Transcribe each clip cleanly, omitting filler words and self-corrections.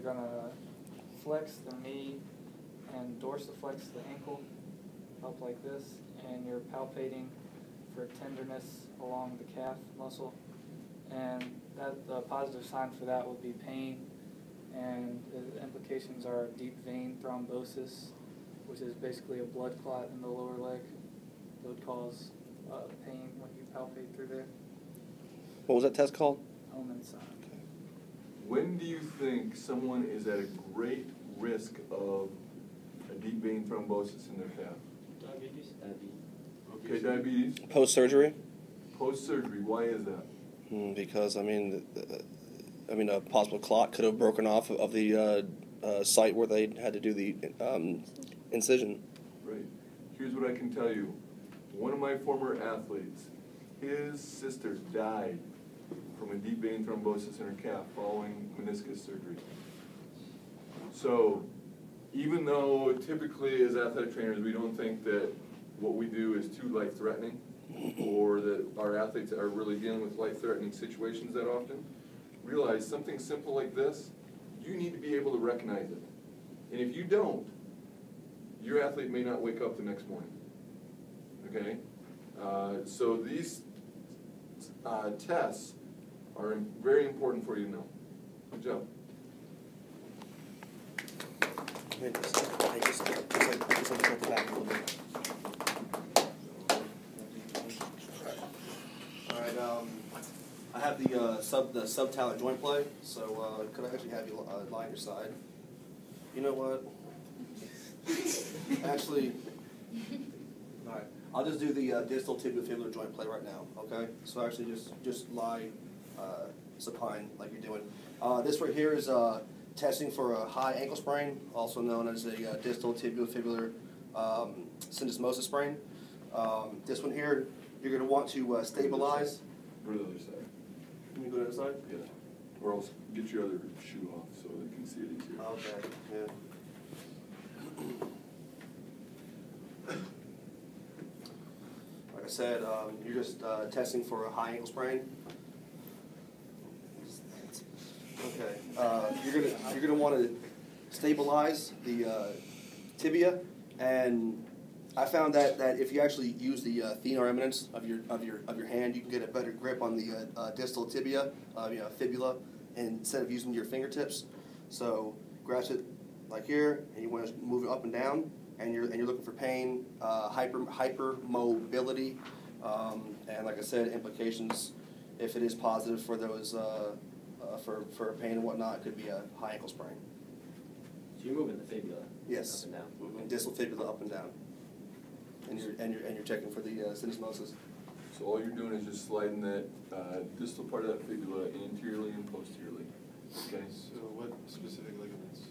going to flex the knee and dorsiflex the ankle up like this, and you're palpating for tenderness along the calf muscle. And that the positive sign for that would be pain, and the implications are deep vein thrombosis, which is basically a blood clot in the lower leg that would cause pain when you palpate through there. What was that test called? Omen's sign. When do you think someone is at a great risk of a deep vein thrombosis in their calf? Diabetes. Okay, diabetes. Post-surgery? Post-surgery, why is that? Because, a possible clot could have broken off of the site where they had to do the incision. Right. Here's what I can tell you. One of my former athletes, his sister died from a deep vein thrombosis in her calf following meniscus surgery. So, even though typically as athletic trainers we don't think that what we do is too life-threatening, or that our athletes are really dealing with life-threatening situations that often, realize something simple like this, you need to be able to recognize it. And if you don't, your athlete may not wake up the next morning. Okay? So these tests are very important for you to know. Good job. I just at the back a little bit. All right. I have the subtalar joint play. So could I actually have you lie on your side? You know what? Actually, all right. I'll just do the distal tibiofibular joint play right now. Okay. So actually, just lie supine like you're doing. This right here is testing for a high ankle sprain, also known as a distal tibiofibular syndesmosis sprain. This one here, you're going to want to stabilize. Go to the other side. Can you go to the other side? Yeah. Or else get your other shoe off so they can see it easier. Okay. Yeah. Like I said, you're just testing for a high ankle sprain. Okay. You're gonna want to stabilize the tibia, and I found that if you actually use the thenar eminence of your hand, you can get a better grip on the distal tibia, fibula, instead of using your fingertips. So grasp it like here, and you want to move it up and down, and you're looking for pain, hyper mobility, and like I said, implications. If it is positive for those for pain and whatnot, it could be a high ankle sprain. So you're moving the fibula. Yes. Up and down. Moving distal fibula up and down, and you're checking for the syndesmosis. So all you're doing is just sliding that distal part of that fibula anteriorly and posteriorly. Okay. So what specific ligaments?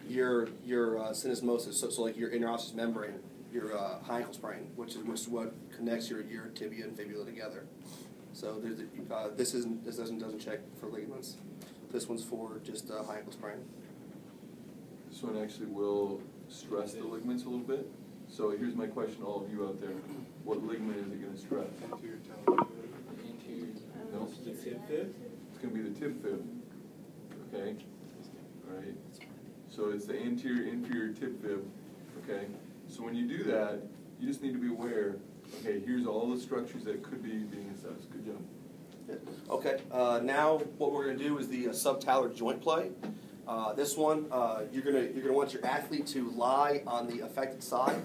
Your syndesmosis, so like your interosseous membrane, your high ankle sprain, which is what connects your tibia and fibula together. So this doesn't check for ligaments. This one's for just high ankle sprain. This one actually will stress the ligaments a little bit. So here's my question to all of you out there. What ligament is it going to stress? Anterior talus. No? The tib fib? It's going to be the tib fib. Okay? All right? So it's the inferior tib fib. Okay? So when you do that, you just need to be aware, okay, here's all the structures that could be being assessed. Good job. Yeah. Okay, now what we're going to do is the subtalar joint play. This one, you're gonna want your athlete to lie on the affected side.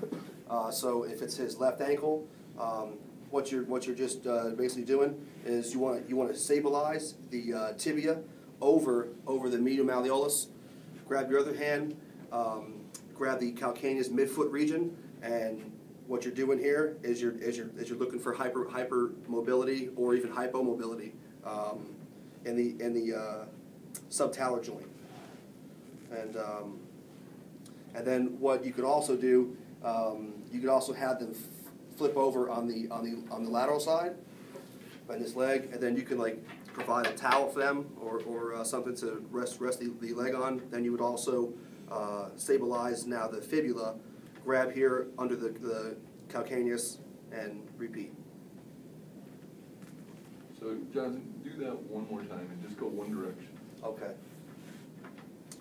So if it's his left ankle, what you're just basically doing is you want to stabilize the tibia over the medial malleolus. Grab your other hand, grab the calcaneus midfoot region, and what you're doing here is you're looking for hyper mobility or even hypomobility in the subtalar joint. And then what you could also do, you could also have them flip over on the lateral side, on this leg, and then you can like provide a towel for them or something to rest the leg on. Then you would also stabilize now the fibula, grab here under the calcaneus, and repeat. So Jonathan, do that one more time and just go one direction. Okay.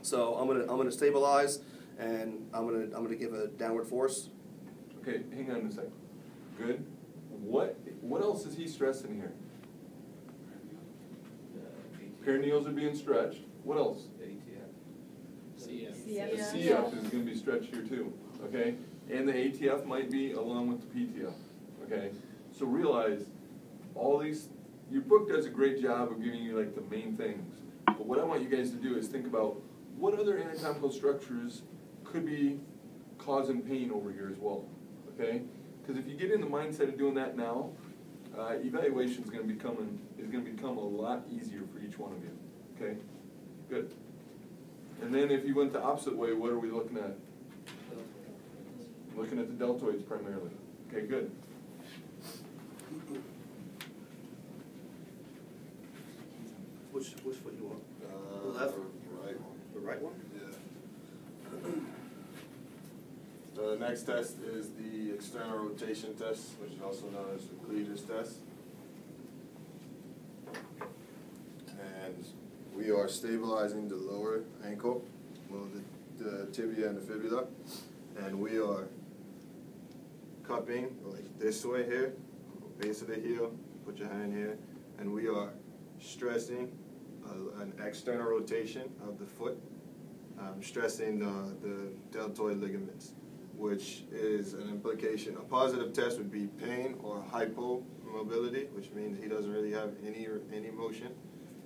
So I'm gonna stabilize, and I'm gonna give a downward force. Okay, hang on a second. Good. What else is he stressing here? Perineals are being stretched. What else? CF. The CF is gonna be stretched here too, okay? And the ATF might be along with the PTF, okay? So realize, all these, your book does a great job of giving you like the main things. But what I want you guys to do is think about what other anatomical structures could be causing pain over here as well, okay? Because if you get in the mindset of doing that now, evaluation is gonna become a lot easier for each one of you, okay? Good. And then if you went the opposite way, what are we looking at? Looking at the deltoids primarily. Okay, good. Which foot you want? The Left? Right. The right one? Yeah. The next test is the external rotation test, which is also known as the Cleaver's test. And we are stabilizing the lower ankle, well, the tibia and the fibula, and we are cupping like this way here, base of the heel, put your hand here, and we are stressing an external rotation of the foot, stressing the deltoid ligaments, which is an implication. A positive test would be pain or hypomobility, which means he doesn't really have any motion,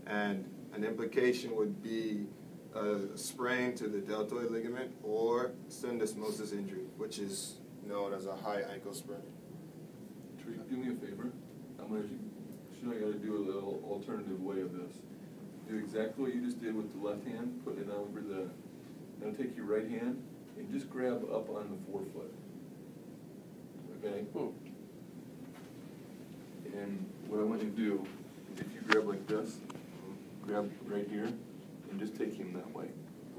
and an implication would be a sprain to the deltoid ligament or syndesmosis injury, which is known as a high ankle sprain. Tree, do me a favor. I'm gonna show you how to do a little alternative way of this. Do exactly what you just did with the left hand, put it over the, now take your right hand and just grab up on the forefoot. Okay? And what I want you to do is if you grab like this, grab right here, and just take him that way.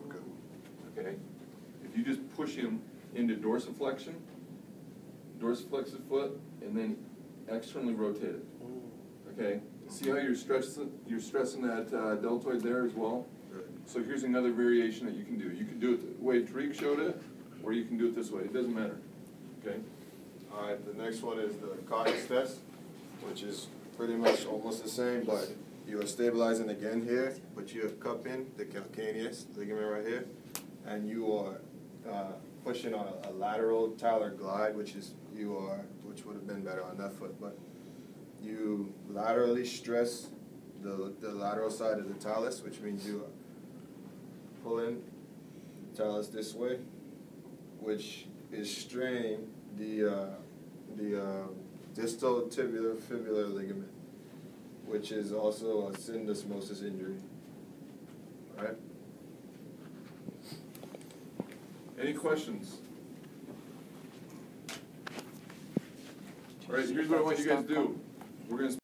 Okay. Okay? If you just push him into dorsiflexion, dorsiflex the foot, and then externally rotate it. Okay? See how you're stressing that deltoid there as well? Right. So here's another variation that you can do. You can do it the way Tariq showed it, or you can do it this way. It doesn't matter. Okay? All right, the next one is the Cox test, which is pretty much almost the same, but you are stabilizing again here, but you are cupping the calcaneus ligament right here, and you are pushing on a lateral talar glide, which would have been better on that foot, but you laterally stress the lateral side of the talus, which means you are pulling the talus this way, which is straining the distal tibular fibular ligament, which is also a syndesmosis injury. All right? Any questions? All right, here's what I want you guys to do. We're going to